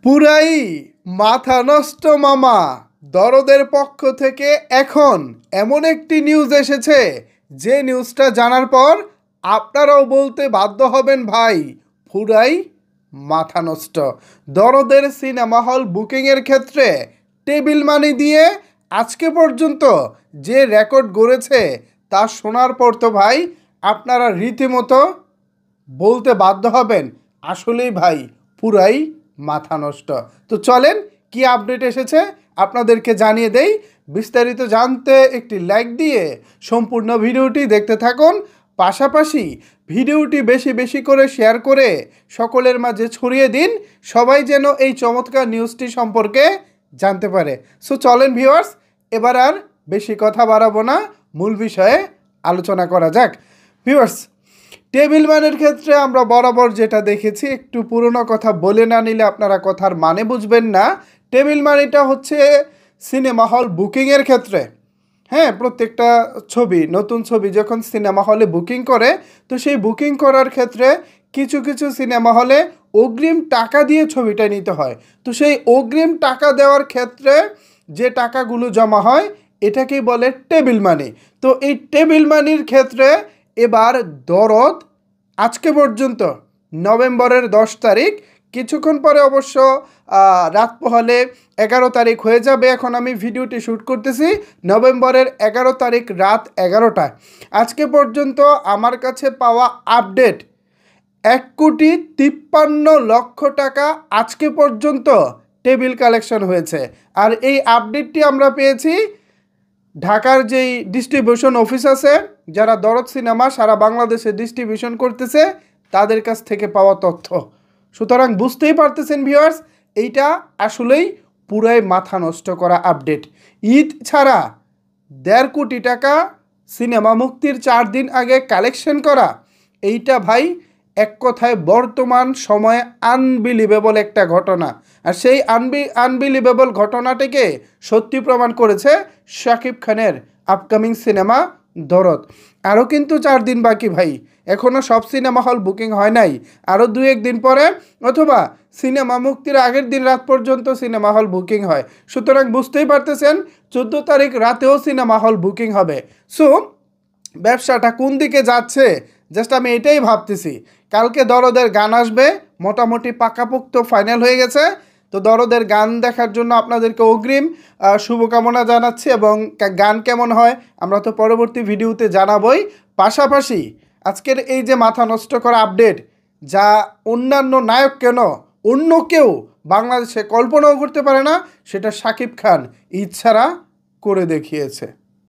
পুরাই মাথা নষ্ট মামা। দরদের পক্ষ থেকে এখন এমন একটি নিউজ এসেছে যে নিউজটা জানার পর আপনারাও বলতে বাধ্য হবেন ভাই পুরাই মাথা নষ্ট। দরদের সিনেমা হল বুকিংয়ের ক্ষেত্রে টেবিল মানি দিয়ে আজকে পর্যন্ত যে রেকর্ড গড়েছে তা শোনার পর তো ভাই আপনারা রীতিমতো বলতে বাধ্য হবেন আসলেই ভাই পুরাই মাথা নষ্ট। তো চলেন কি আপডেট এসেছে আপনাদেরকে জানিয়ে দেই। বিস্তারিত জানতে একটি লাইক দিয়ে সম্পূর্ণ ভিডিওটি দেখতে থাকুন। পাশাপাশি ভিডিওটি বেশি বেশি করে শেয়ার করে সকলের মাঝে ছড়িয়ে দিন, সবাই যেন এই চমৎকার নিউজটি সম্পর্কে জানতে পারে। সো চলেন ভিউয়ার্স, এবার আর বেশি কথা বাড়াবো না, মূল বিষয়ে আলোচনা করা যাক। ভিউয়ার্স, টেবিল ম্যানের ক্ষেত্রে আমরা বরাবর যেটা দেখেছি, একটু পুরনো কথা বলে না নিলে আপনারা কথার মানে বুঝবেন না। টেবিল মানিটা হচ্ছে সিনেমা হল বুকিংয়ের ক্ষেত্রে, হ্যাঁ, প্রত্যেকটা ছবি, নতুন ছবি যখন সিনেমা হলে বুকিং করে, তো সেই বুকিং করার ক্ষেত্রে কিছু কিছু সিনেমা হলে অগ্রিম টাকা দিয়ে ছবিটা নিতে হয়। তো সেই অগ্রিম টাকা দেওয়ার ক্ষেত্রে যে টাকাগুলো জমা হয় এটাকেই বলে টেবিল মানি। তো এই টেবিল মানির ক্ষেত্রে এবার দরদ আজকে পর্যন্ত নভেম্বরের 10 তারিখ, কিছুক্ষণ পরে অবশ্য রাত পোহালে 11 তারিখ হয়ে যাবে। এখন আমি ভিডিওটি শ্যুট করতেছি নভেম্বরের 11 তারিখ রাত 11টায়। আজকে পর্যন্ত আমার কাছে পাওয়া আপডেট 1,53,00,000 টাকা আজকে পর্যন্ত টেবিল কালেকশন হয়েছে। আর এই আপডেটটি আমরা পেয়েছি ঢাকার যেই ডিস্ট্রিবিউশন অফিস আছে, যারা দরদ সিনেমা সারা বাংলাদেশে ডিস্ট্রিবিউশন করতেছে, তাদের কাছ থেকে পাওয়া তথ্য। সুতরাং বুঝতেই পারতেছেন ভিউয়ার্স, এইটা আসলেই পুরাই মাথা নষ্ট করা আপডেট। ঈদ ছাড়া 1.5 কোটি টাকা সিনেমা মুক্তির 4 দিন আগে কালেকশন করা, এইটা ভাই এক কথায় বর্তমান সময়ে আনবিলিভেবল একটা ঘটনা। আর সেই আনবিলিভেবল ঘটনাটিকে সত্যি প্রমাণ করেছে শাকিব খানের আপকামিং সিনেমা দরদ। আরও কিন্তু 4 দিন বাকি ভাই, এখনও সব সিনেমা হল বুকিং হয় নাই। আরও 2-1 দিন পরে অথবা সিনেমা মুক্তির আগের দিন রাত পর্যন্ত সিনেমা হল বুকিং হয়। সুতরাং বুঝতেই পারতেছেন 14 তারিখ রাতেও সিনেমা হল বুকিং হবে। সো ব্যবসাটা কোন দিকে যাচ্ছে জাস্ট আমি এটাই ভাবতেছি। কালকে দরদের গান আসবে, মোটামুটি পাকাপোক্ত ফাইনাল হয়ে গেছে। তো দরদের গান দেখার জন্য আপনাদেরকে অগ্রিম শুভকামনা জানাচ্ছি, এবং গান কেমন হয় আমরা তো পরবর্তী ভিডিওতে জানাবই। পাশাপাশি আজকের এই যে মাথা নষ্ট করা আপডেট, যা অন্যান্য নায়ক কেন অন্য কেউ বাংলাদেশে কল্পনাও করতে পারে না, সেটা শাকিব খান ঈদ ছাড়া করে দেখিয়েছে।